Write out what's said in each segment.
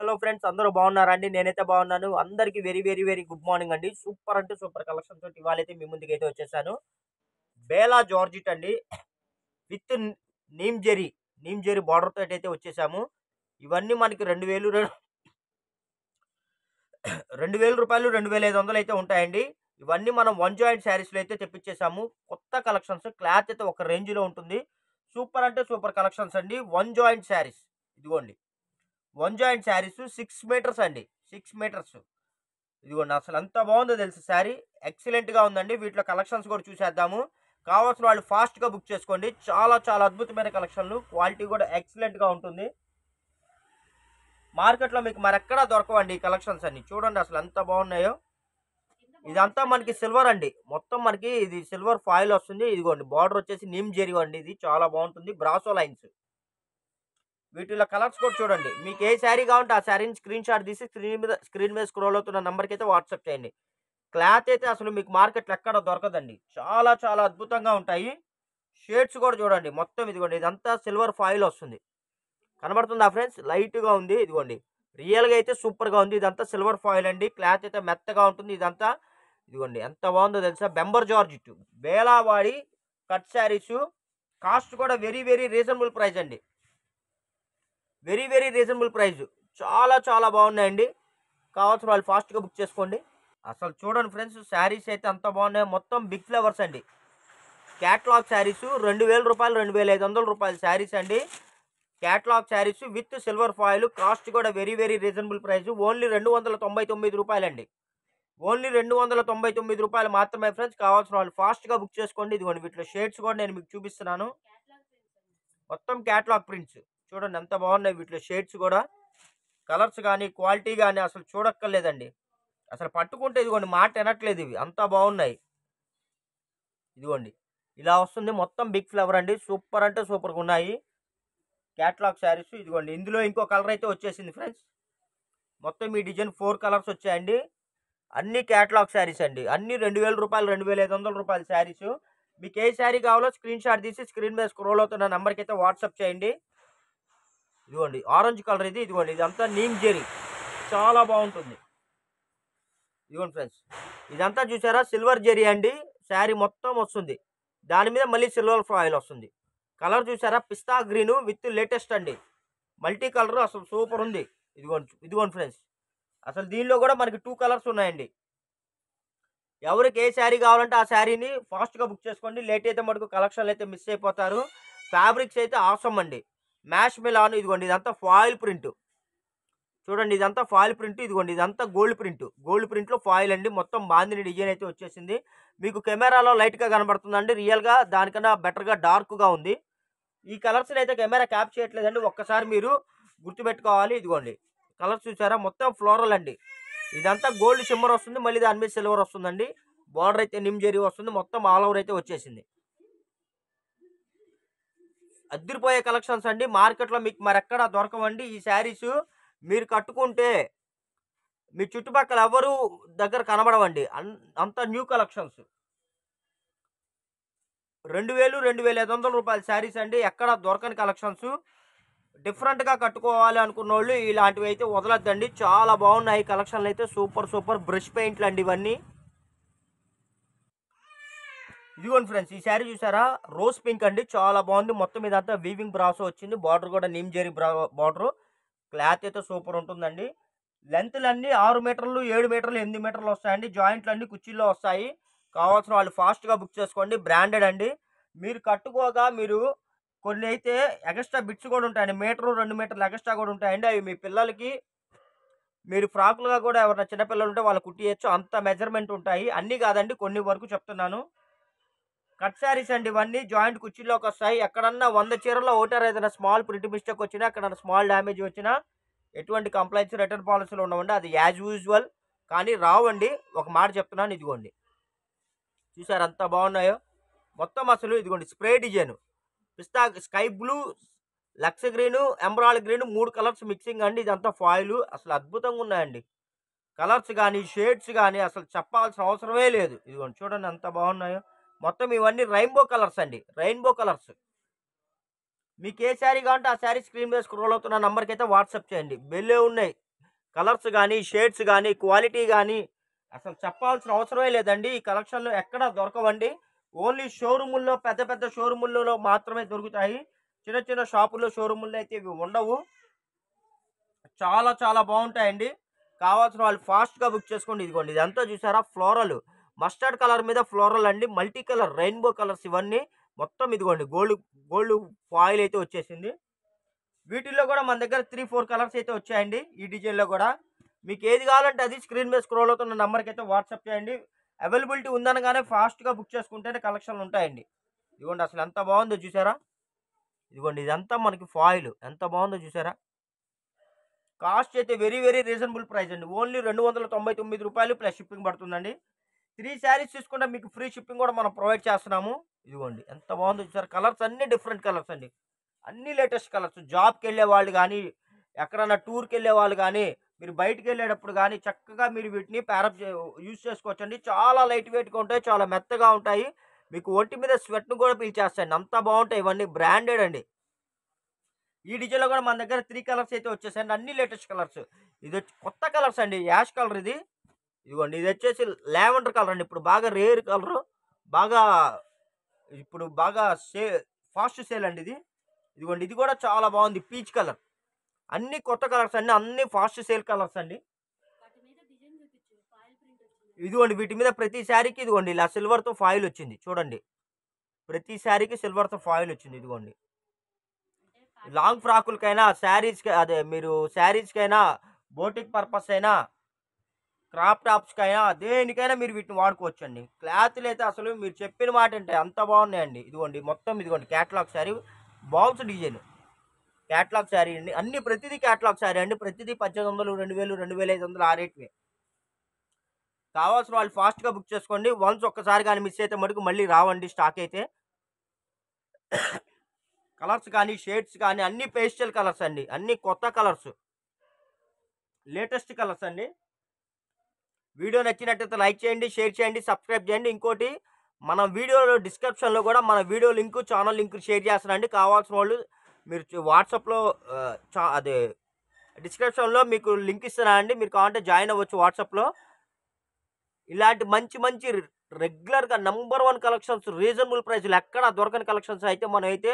Hello friends, అందరూ బాగున్నారా అండి? నేనైతే బాగున్నాను. అందరికీ very very very good morning అండి. సూపర్ అంటే సూపర్ కలెక్షన్ తోటి ఇవాళైతే మీ ముందుకైతే వచ్చేసాను. బేలా జార్జిట్ అండి, విత్ నీమ్ జెరీ బార్డర్ తోటి అయితే వచ్చేసాము. ఇవన్నీ మనకి 2000 రూపాయలు, 2500 అయితే ఉంటాయండి. ఇవన్నీ మనం వన్ జాయింట్ శారీస్లో అయితే తెప్పించేసాము. కొత్త కలెక్షన్స్, క్లాత్ అయితే ఒక రేంజ్ లో ఉంటుంది. సూపర్ అంటే సూపర్ కలెక్షన్స్ అండి. వన్ జాయింట్ శారీస్, ఇదిగోండి. వన్ జాయింట్ శారీస్ 6 మీటర్స్ అండి, 6 మీటర్స్. ఇదిగోండి, అసలు ఎంత బాగుందో తెలుసు శారీ. ఎక్సలెంట్ గా ఉందండి. వీటిలో కలెక్షన్స్ కూడా చూసేద్దాము. కావాల్సిన వాళ్ళు ఫాస్ట్ గా బుక్ చేసుకోండి. చాలా చాలా అద్భుతమైన కలెక్షన్లు, క్వాలిటీ కూడా ఎక్సలెంట్ గా ఉంటుంది. మార్కెట్లో మీకు మరెక్కడా దొరకవండి ఈ కలెక్షన్స్ అన్ని. చూడండి అసలు ఎంత బాగున్నాయో. ఇదంతా మనకి సిల్వర్ అండి, మొత్తం మనకి ఇది సిల్వర్ ఫాయిల్ వస్తుంది. ఇదిగోండి, బార్డర్ వచ్చేసి నీమ్ జెరీ అండి. ఇది చాలా బాగుంటుంది, బ్రాసో లైన్స్. వీటిలో కలర్స్ కూడా చూడండి. మీకు ఏ శారీ కావాలంటే ఆ శారీని స్క్రీన్ షాట్ తీసి స్క్రీన్ మీద స్క్రోల్ అవుతున్న నెంబర్కి అయితే వాట్సాప్ చేయండి. క్లాత్ అయితే అసలు మీకు మార్కెట్లో ఎక్కడ దొరకదండి. చాలా చాలా అద్భుతంగా ఉంటాయి. షేడ్స్ కూడా చూడండి. మొత్తం ఇదిగోండి, ఇదంతా సిల్వర్ ఫాయిల్ వస్తుంది. కనబడుతుందా ఫ్రెండ్స్? లైట్గా ఉంది. ఇదిగోండి, రియల్గా అయితే సూపర్గా ఉంది. ఇదంతా సిల్వర్ ఫాయిల్ అండి. క్లాత్ అయితే మెత్తగా ఉంటుంది. ఇదంతా ఇదిగోండి, ఎంత బాగుందో తెలుసా. బెంబర్ జార్జిట్ బేలావాడి కట్ శారీస్. కాస్ట్ కూడా వెరీ వెరీ రీజనబుల్ ప్రైస్ అండి. Very very reasonable price. చాలా చాలా బాగున్నాయండి. కావాల్సిన వాళ్ళు ఫాస్ట్గా బుక్ చేసుకోండి. అసలు చూడండి ఫ్రెండ్స్, శారీస్ అయితే అంత బాగున్నాయి. మొత్తం బిగ్ ఫ్లవర్స్ అండి. క్యాట్లాగ్ శారీస్ 2000 రూపాయలు, 2500 రూపాయలు శారీస్ అండి. Catalogue saris with silver foil. Cost కూడా very very reasonable price. Only 299 రూపాయలండి. ఓన్లీ 299 రూపాయలు మాత్రమే ఫ్రెండ్స్. కావాల్సిన వాళ్ళు ఫాస్ట్గా బుక్ చేసుకోండి. ఇదిగోండి, వీటిలో షేడ్స్ కూడా నేను మీకు చూపిస్తున్నాను. మొత్తం క్యాట్లాగ్ ప్రింట్స్. చూడండి ఎంత బాగున్నాయి. వీటిలో షేడ్స్ కూడా, కలర్స్ కానీ, క్వాలిటీ కానీ అసలు చూడక్కర్లేదండి. అసలు పట్టుకుంటే ఇదిగోండి, మాట వినట్లేదు. ఇవి అంత బాగున్నాయి. ఇదిగోండి, ఇలా వస్తుంది. మొత్తం బిగ్ ఫ్లవర్ అండి. సూపర్ అంటే సూపర్గా ఉన్నాయి క్యాట్లాగ్ శారీస్. ఇదిగోండి, ఇందులో ఇంకో కలర్ అయితే వచ్చేసింది ఫ్రెండ్స్. మొత్తం ఈ డిజైన్ 4 కలర్స్ వచ్చాయండి. అన్ని క్యాట్లాగ్ శారీస్ అండి. అన్ని 2000 రూపాయలు, 2500 రూపాయల శారీస్. మీకు ఏ శారీ కావాలో స్క్రీన్ షాట్ తీసి స్క్రీన్ మీద స్క్రోల్ అవుతున్న నెంబర్కి అయితే వాట్సాప్ చేయండి. ఇదిగోండి, ఆరెంజ్ కలర్ ఇది. ఇదిగోండి, ఇదంతా నీమ్ జెరీ, చాలా బాగుంటుంది. ఇదిగోండి ఫ్రెండ్స్, ఇదంతా చూసారా, సిల్వర్ జెరీ అండి. శారీ మొత్తం వస్తుంది. దాని మీద మళ్ళీ సిల్వర్ ఫాయిల్ వస్తుంది. కలర్ చూసారా, పిస్తా గ్రీన్ విత్ లేటెస్ట్ అండి. మల్టీ కలర్, అసలు సూపర్ ఉంది. ఇదిగోండి ఫ్రెండ్స్, అసలు దీనిలో కూడా మనకి 2 కలర్స్ ఉన్నాయండి. ఎవరికి ఏ శారీ కావాలంటే ఆ శారీని ఫాస్ట్గా బుక్ చేసుకోండి. లేట్ అయితే మటుకు కలెక్షన్లు అయితే మిస్ అయిపోతారు. ఫ్యాబ్రిక్స్ అయితే ఆసమ్ అండి. Mash Milan. ఇదిగోండి, ఇదంతా ఫాయిల్ ప్రింట్. చూడండి, ఇదంతా ఫాయిల్ ప్రింట్. ఇదిగోండి, ఇదంతా గోల్డ్ ప్రింట్. గోల్డ్ ప్రింట్లో ఫాయిల్ అండి. మొత్తం బాందిని డిజైన్ అయితే వచ్చేసింది. మీకు కెమెరాలో లైట్గా కనబడుతుందండి. రియల్గా దానికన్నా బెటర్గా డార్క్గా ఉంది. ఈ కలర్స్ని అయితే కెమెరా క్యాప్ చేయట్లేదండి. ఒక్కసారి మీరు గుర్తుపెట్టుకోవాలి. ఇదిగోండి, కలర్స్ చూసారా, మొత్తం ఫ్లోరల్ అండి. ఇదంతా గోల్డ్ షిమ్మర్ వస్తుంది. మళ్ళీ దాని మీద సిల్వర్ వస్తుందండి. బార్డర్ అయితే నిమ్ జెరీ వస్తుంది. మొత్తం ఆల్ ఓవర్ అయితే వచ్చేసింది. అద్దరిపోయే కలెక్షన్స్ అండి. మార్కెట్లో మీకు మరెక్కడా దొరకవండి ఈ శారీస్. మీరు కట్టుకుంటే మీ చుట్టుపక్కల ఎవరు దగ్గర కనబడవండి. అంత న్యూ కలెక్షన్స్. 2000, 2500 రూపాయల శారీస్ అండి. ఎక్కడ దొరకని కలెక్షన్స్. డిఫరెంట్గా కట్టుకోవాలి అనుకున్న వాళ్ళు ఇలాంటివి అయితే వదలొద్దండి. చాలా బాగున్నాయి కలెక్షన్లు అయితే. సూపర్ సూపర్ బ్రష్ పెయింట్లు అండి ఇవన్నీ. ఇదిగోండి ఫ్రెండ్స్, ఈ శారీ చూసారా, రోజ్ పింక్ అండి. చాలా బాగుంది. మొత్తం ఇదంతా వీవింగ్ బ్రాసో వచ్చింది. బార్డర్ కూడా నీమ్ జెరీ బార్డర్. క్లాత్ అయితే సూపర్ ఉంటుందండి. లెంత్లు అన్ని 6 మీటర్లు, 7 మీటర్లు, 8 మీటర్లు వస్తాయండి. జాయింట్లు అన్ని కుర్చీల్లో వస్తాయి. కావాల్సిన వాళ్ళు ఫాస్ట్గా బుక్ చేసుకోండి. బ్రాండెడ్ అండి. మీరు కట్టుకోగా మీరు కొన్ని అయితే ఎక్స్ట్రా బిట్స్ కూడా ఉంటాయండి. మీటరు, 2 మీటర్లు ఎక్స్ట్రా కూడా ఉంటాయండి. అవి మీ పిల్లలకి మీరు ఫ్రాకులుగా కూడా ఎవరైనా చిన్నపిల్లలు ఉంటే వాళ్ళు కుట్టియచ్చు. అంత మెజర్మెంట్ ఉంటాయి. అన్నీ కాదండి, కొన్ని వరకు చెప్తున్నాను. కట్ శారీస్ అండి ఇవన్నీ. జాయింట్ కుర్చీలోకి వస్తాయి. ఎక్కడన్నా 100 చీరల్లో ఒకటారు ఏదైనా స్మాల్ ప్రింట్ మిస్టేక్ వచ్చినా, ఎక్కడన్నా స్మాల్ డ్యామేజ్ వచ్చినా ఎటువంటి కంప్లైంట్స్, రిటర్న్ పాలసీలు ఉండవండి. అది యాజ్ యూజువల్. కానీ రావండి, ఒక మాట చెప్తున్నాను. ఇదిగోండి, చూసారు ఎంత బాగున్నాయో. మొత్తం అసలు ఇదిగోండి, స్ప్రే డిజైన్, పిస్తా sky blue, lux green, emerald green, 3 colours mixing అండి. ఇదంతా ఫాయిల్. అసలు అద్భుతంగా ఉన్నాయండి కలర్స్ కానీ, షేడ్స్ కానీ. అసలు చెప్పాల్సిన అవసరమే లేదు. ఇదిగోండి, చూడండి ఎంత బాగున్నాయో. మొత్తం ఇవన్నీ రెయిన్బో కలర్స్ అండి. Rainbow colours. మీకు ఏ శారీ కావాలంటే ఆ శారీ స్క్రీన్ మీద స్క్రోల్ అవుతున్న నంబర్కి అయితే వాట్సాప్ చేయండి. బెల్లే ఉన్నాయి. కలర్స్ కానీ, షేడ్స్ కానీ, క్వాలిటీ కానీ అసలు చెప్పాల్సిన అవసరమే లేదండి. ఈ కలెక్షన్‌లో ఎక్కడ దొరకవండి. ఓన్లీ షోరూముల్లో పెద్ద పెద్ద షోరూములలో మాత్రమే దొరుకుతాయి. చిన్న చిన్న షాపుల్లో, షోరూముల్లో అయితే ఇవి ఉండవు. చాలా చాలా బావుంటాయండి. కావాల్సిన వాళ్ళు ఫాస్ట్‌గా బుక్ చేసుకోండి. ఇదిగోండి ఇదంతా చూసారా ఫ్లోరల్. మస్టర్డ్ కలర్ మీద ఫ్లోరల్ అండి. మల్టీ కలర్ రెయిన్‌బో కలర్స్ ఇవన్నీ. మొత్తం ఇదిగోండి గోల్డ్ గోల్డ్ ఫాయిల్ అయితే వచ్చేసింది. వీటిల్లో కూడా మన దగ్గర 3, 4 కలర్స్ అయితే వచ్చాయండి. ఈ డిజైన్‌లో కూడా. మీకు ఏది కావాలంటే అది స్క్రీన్ మీద స్క్రోల్ అవుతున్న నంబర్‌కి అయితే వాట్సాప్ చేయండి. అవైలబిలిటీ ఉందనగానే ఫాస్ట్‌గా బుక్ చేసుకుంటేనే కలెక్షన్‌లు ఉంటాయండి. ఇదిగోండి అసలు ఎంత బావుందో చూసారా? ఇదిగోండి ఇదంతా మనకి ఫాయిల్. ఎంత బావుందో చూసారా? కాస్ట్ అయితే వెరీ వెరీ రీజనబుల్ ప్రైస్ అండి. ఓన్లీ రూ. 299 ప్లస్ షిప్పింగ్ పడుతుందండి. 3 శారీస్ తీసుకుంటే మీకు ఫ్రీ షిప్పింగ్ కూడా మనం ప్రొవైడ్ చేస్తున్నాము. ఇదిగోండి ఎంత బాగుందో చూసారా? కలర్స్ అన్నీ డిఫరెంట్ కలర్స్ అండి. అన్నీ లేటెస్ట్ కలర్స్. జాబ్‌కెళ్ళే వాళ్ళు గానీ, ఎక్కడన్నా టూర్‌కెళ్ళే వాళ్ళు గానీ, మీరు బయటికెళ్ళేటప్పుడు గానీ, చక్కగా మీరు వీటిని ప్యారప్ యూజ్ చేసుకోవచ్చండి. చాలా లైట్ వెయిట్‌గా ఉంటాయి. చాలా మెత్తగా ఉంటాయి. మీకు ఒంటి మీద స్వెట్‌ని కూడా పీల్చేస్తాయండి. అంత బావుంటాయి ఇవన్నీ. బ్రాండెడ్ అండి. ఈ డిజైన్‌లో కూడా మన దగ్గర 3 కలర్స్ అయితే వచ్చేసాయండి. అన్నీ లేటెస్ట్ కలర్స్. ఇదొచ్చి కొత్త కలర్స్ అండి. యాష్ కలర్ ఇది. ఇదిగోండి ఇదొచ్చేసి లావెండర్ కలర్ అండి. ఇప్పుడు బాగా రేర్ కలరు. బాగా ఇప్పుడు బాగా ఫాస్ట్ సేల్ అండి ఇది. ఇదిగోండి ఇది కూడా చాలా బాగుంది. Peach colour. అన్నీ కొత్త కలర్స్ అండి. అన్నీ ఫాస్ట్ సేల్ కలర్స్ అండి. ఇదిగోండి వీటి మీద ప్రతి శారీకి ఇదిగోండి ఇలా సిల్వర్‌తో ఫాయిల్ వచ్చింది. చూడండి. ప్రతి శారీకి సిల్వర్‌తో ఫాయిల్ వచ్చింది. ఇదిగోండి. లాంగ్ ఫ్రాకులకైనా, శారీస్‌కి అదే మీరు శారీస్‌కైనా, బోటిక్ పర్పస్ అయినా, క్రాప్ టాప్స్‌కైనా, దేనికైనా మీరు వీటిని వాడుకోవచ్చండి. క్లాతులైతే అసలు మీరు చెప్పిన మాటంటే అంత బాగున్నాయండి. ఇదిగోండి మొత్తం ఇదిగోండి catalogue sari, box design. Catalogue sari అండి. అన్ని ప్రతిదీ క్యాటలాగ్ శారీ అండి. ప్రతిదీ 1800, 2000, 2500 ఆ రేట్‌వే. కావాల్సిన వాళ్ళు ఫాస్ట్‌గా బుక్ చేసుకోండి. వన్స్ ఒక్కసారి గాని మిస్ అయితే మటుకు మళ్ళీ రావండి స్టాక్ అయితే. కలర్స్ కానీ, షేడ్స్ కానీ అన్నీ పేస్టల్ కలర్స్ అండి. అన్నీ కొత్త కలర్స్. లేటెస్ట్ కలర్స్ అండి. వీడియో నచ్చినట్టయితే లైక్ చేయండి, షేర్ చేయండి, సబ్స్క్రైబ్ చేయండి. ఇంకోటి మన వీడియోలో డిస్క్రిప్షన్‌లో కూడా మన video link, channel link share చేస్తానండి. కావాల్సిన వాళ్ళు మీరు వాట్సాప్‌లో అదే డిస్క్రిప్షన్‌లో మీకు లింక్ ఇస్తున్నానండి. మీరు కావాలంటే జాయిన్ అవ్వచ్చు వాట్సాప్‌లో. ఇలాంటి మంచి మంచి రెగ్యులర్‌గా నంబర్ 1 కలెక్షన్స్ రీజనబుల్ ప్రైస్‌లో ఎక్కడా దొరకని కలెక్షన్స్ అయితే మనమైతే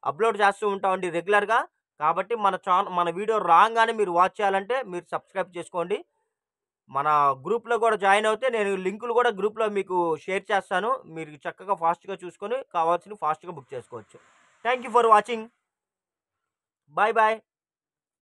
అప్‌లోడ్ చేస్తూ ఉంటామండి రెగ్యులర్‌గా. కాబట్టి మన వీడియో రాంగానే మీరు వాచ్ చేయాలంటే మీరు సబ్స్క్రైబ్ చేసుకోండి. మన గ్రూప్‌లో కూడా జాయిన్ అవుతే నేను లింకులు కూడా గ్రూప్‌లో మీకు షేర్ చేస్తాను. మీరు చక్కగా ఫాస్ట్‌గా చూసుకొని కావాల్సినవి ఫాస్ట్‌గా బుక్ చేసుకోవచ్చు. Thank you for watching. Bye bye.